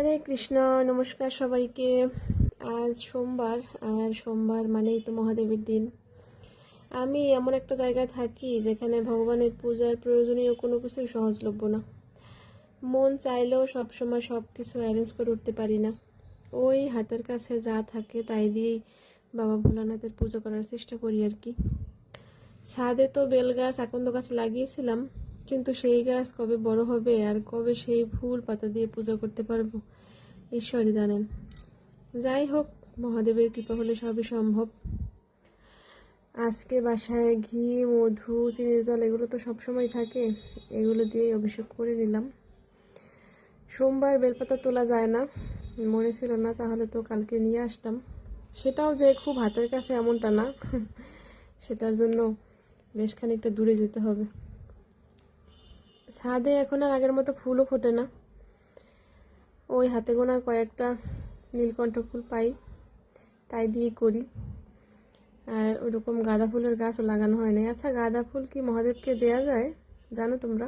হরে কৃষ্ণ। নমস্কার সবাইকে। আজ সোমবার, আর সোমবার মানেই তো মহাদেবের দিন। আমি এমন একটা জায়গায় থাকি যেখানে ভগবানের পূজার প্রয়োজনীয় কোনো কিছুই সহজলভ্য না। মন চাইলেও সবসময় সব কিছু অ্যারেঞ্জ করে উঠতে পারি না। ওই হাতের কাছে যা থাকে তাই দিয়েই বাবা ভোলানাথের পুজো করার চেষ্টা করি আর কি। ছাদে তো বেল গাছ, আকন্দ গাছ লাগিয়েছিলাম, কিন্তু সেই গাছ কবে বড় হবে আর কবে সেই ফুল পাতা দিয়ে পূজা করতে পারবো ঈশ্বরই জানেন। যাই হোক, মহাদেবের কৃপা হলে সবই সম্ভব। আজকে বাসায় ঘি, মধু, চিনির জল এগুলো তো সবসময় থাকে, এগুলো দিয়েই অভিষেক করে নিলাম। সোমবার বেলপাতা তোলা যায় না, মনে ছিল না, তাহলে তো কালকে নিয়ে আসতাম। সেটাও যে খুব হাতের কাছে এমনটা না, সেটার জন্য বেশ খানিকটা দূরে যেতে হবে। ছাদে এখন আর আগের মতো ফুলও ফোটে না, ওই হাতে গোনা কয়েকটা নীলকণ্ঠ ফুল পাই, তাই দিয়ে করি। আর ওরকম গাঁদা ফুলের গাছও লাগানো হয় না। আচ্ছা, গাঁদা ফুল কি মহাদেবকে দেয়া যায় জানো তোমরা?